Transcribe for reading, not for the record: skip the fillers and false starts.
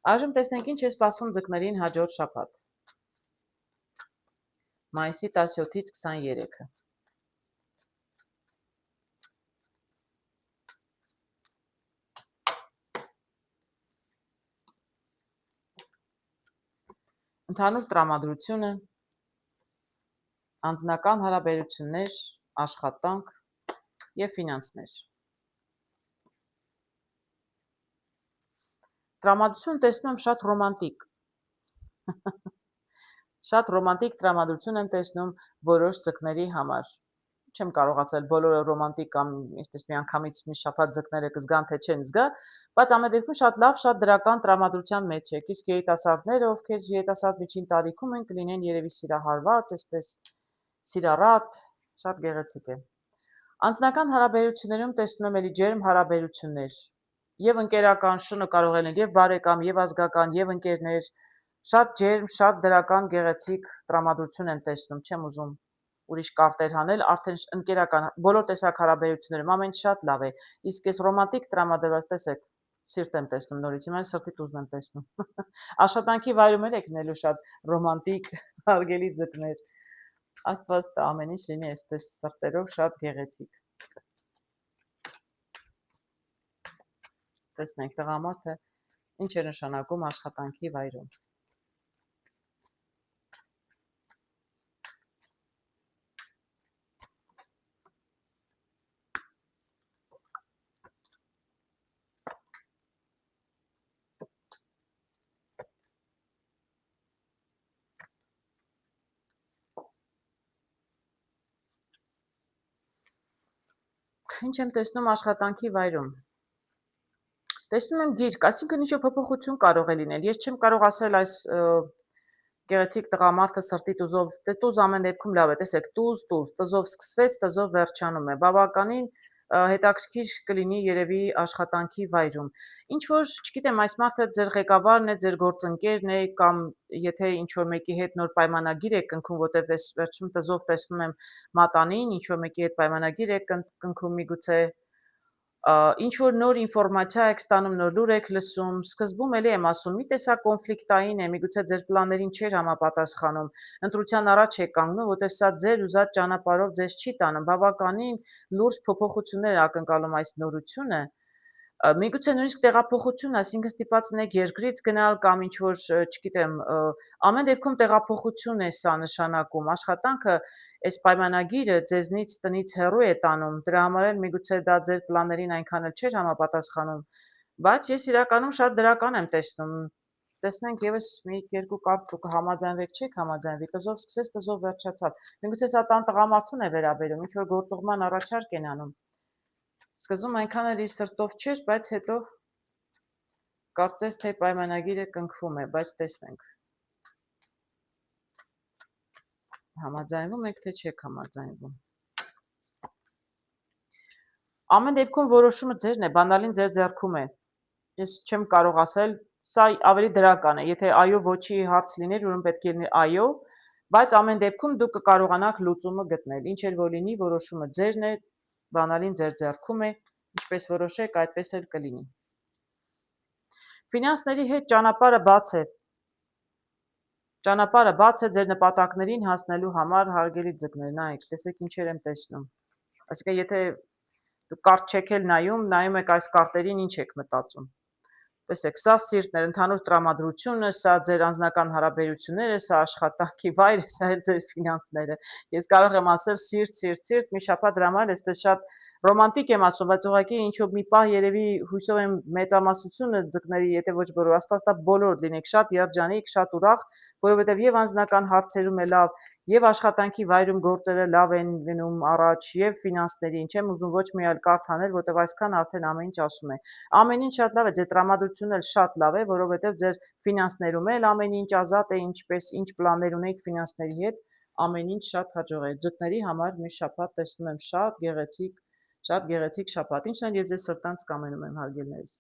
Այժմ տեսնենք ինչ է սպասում ձկներին հաջորդ շաբաթ։ Մայիսի 17-ից 23-ը։ Ընդհանուր տրամադրությունը, անձնական հարաբերություններ, աշխատանք և ֆինանսներ։ Տրամադրություն տեսնում եմ շատ ռոմանտիկ։ Շատ ռոմանտիկ տրամադրություն եմ տեսնում որոշ ձկների համար։ Չեմ կարող ասել բոլորը ռոմանտիկ կամ այսպես միանգամից մի շաբաթ ձկները կզգան, թե չեն զգա, բայց ամեն դեպքում շատ լավ, շատ դրական տրամադրության մեջ եք։ Իսկ երիտասարդները, ովքեր երիտասարդ միջին տարիքում են, կլինեն երևի սիրահարված, այսպես սիրառատ, շատ գեղեցիկ է։ Անձնական հարաբերություններում տեսնում եմ էլի ջերմ հարաբերություններ։ Եվ ընկերական շունը կարող են եւ բարեկամ, եւ ազգական, եւ ընկերներ, շատ ջերմ, շատ դրական, գեղեցիկ տրամադրություն եմ տեսնում, չեմ ուզում ուրիշ կարտեր հանել, արդեն ընկերական բոլոր տեսակ հարաբերություններում ամեն շատ լավ է։ Իսկ այս ռոմանտիկ տրամադրված տեսեք, սիրտ եմ տեսնում նորից, հիմա սրտի ուզն եմ տեսնում։ Աշխատանքի վայրում եք լինելու շատ ռոմանտիկ, հարգելի ձկներ։ Աստված տա ամեն ինչ լինի այսպես սրտերով շատ գեղեցիկ։ Տեսնենք տղամարդը ինչ է նշանակում աշխատանքի վայրում։ Ինչ եմ տեսնում աշխատանքի վայրում։ Տեսնում եմ գիրք, այսինքն ինչ-որ փոփոխություն կարող է լինել։ Ես չեմ կարող ասել այս գեղեցիկ տղամարդը սրտի տուզով, դե տուզ ամեն դեպքում լավ է, տեսեք, տուզ, տզով սկսվեց, տզով վերջանում է։ Բավականին հետաքրքիր կլինի երևի աշխատանքի վայրում։ Ինչ որ, չգիտեմ, այս մարդը ձեր ղեկավարն է, ձեր գործընկերն է, կամ եթե ինչ որ մեկի հետ նոր պայմանագիր եք կնքում, որտեղ վերջում տզով տեսնում եմ մատանին, ինչ որ մեկի հետ պայմանագիր եք կնքում միգուցե ինչ որ նոր ինֆորմացիա եք ստանում, նոր լուր եք լսում, սկզբում էլի եմ ասում, մի տեսակ կոնֆլիկտային է, միգուցե ձեր պլաններին չէր համապատասխանում, ընտրության առաջ եք կանգնում, որտեղ սա ձեր ուզած ճանապարհով ձեզ չի տանում, բավականին լուրջ փոփոխություններ ակնկալում այս նորությունը, միգուցե նույնիսկ տեղափոխություն, այսինքն ստիպված լինեք երկրից գնալ կամ ինչ որ, չգիտեմ, ամեն դեպքում տեղափոխություն է սա նշանակում, աշխատանքը այս պայմանագիրը ձեզնից տնից հեռու է տանում, դրա համար էլ միգուցե դա ձեր պլաններին այնքան էլ չէր համապատասխանում, բայց ես իրականում շատ դրական եմ տեսնում։ Տեսնենք եւս մի երկու կարտ ու կհամաձայնվեք, չեք համաձայնվի, տզով սկսեց, տզով վերջացավ։ Միգուցե սա տան տղամարդուն է վերաբերում, ինչ որ գործուղման առաջարկ են անում։ Սկզբում այնքան էլ իր սրտով չէր, բայց հետո կարծես թե պայմանագիրը կնքվում է, բայց տեսնենք։ Համաձայնվում եք, թե չեք համաձայնվում։ Ամեն դեպքում որոշումը ձերն է, բանալին ձեր ձեռքում է։ Ես չեմ կարող ասել, սա ավելի դրական է, եթե այո ոչի հարց լիներ, ուրեմն պետք է լինի այո, բայց ամեն դեպքում դուք կկարողանաք լուծումը գտնել։ Ինչ էլ որ լինի, որոշումը ձերն է, բանալին ձեր ձեռքում է, ինչպես որոշեք, այդպես էլ կլինի։ Ֆինանսների հետ ճանապարհը բաց է։ Ճանապարհը բաց է ձեր նպատակներին հասնելու համար, հարգելի ձկներ, նայեք, տեսեք ինչեր եմ տեսնում։ Այսինքն եթե դուք կարտ չեք էլ նայում եք այս կարտերին, ինչ եք մտածում։ Տեսեք, սա սիրտն է, ընդհանուր տրամադրությունը, սա ձեր անձնական հարաբերությունները, սա աշխատանքի վայրը, սա էլ ձեր ֆինանսները։ Ես կարող եմ ասել սիրտ, մի շաբաթ դրա համար այսպես շատ ռոմանտիկ եմ ասում, բայց ուղղակի ինչ-որ մի պահ երևի հույսով եմ մեծամասնությունը ձկների, եթե ոչ բոլոր, աստված տա բոլոր լինեք շատ երջանիկ, շատ ուրախ, որովհետև եւ անձնական հարցերում է լավ, եւ աշխատանքի վայրում գործերը լավ են գնում առաջ, եւ ֆինանսների, չեմ ուզում ոչ մի այլ կարդ հանել, որտեղ այսքան արդեն ամեն ինչ ասում է։ Ամեն ինչ շատ լավ է, ձեր տրամադրությունն էլ շատ լավ է, որովհետև ձեր ֆինանսներում էլ ամեն ինչ ազատ է, ինչպես ինչ պլաններ ունեք ֆինանսների հետ, ամեն ինչ շատ հաջող է։ Ձկների համար մի շաբաթ տեսնում եմ շատ գեղեցիկ շաբաթ, ինչն էլ ես ձեզ սրտանց կամենում եմ, հարգելներս։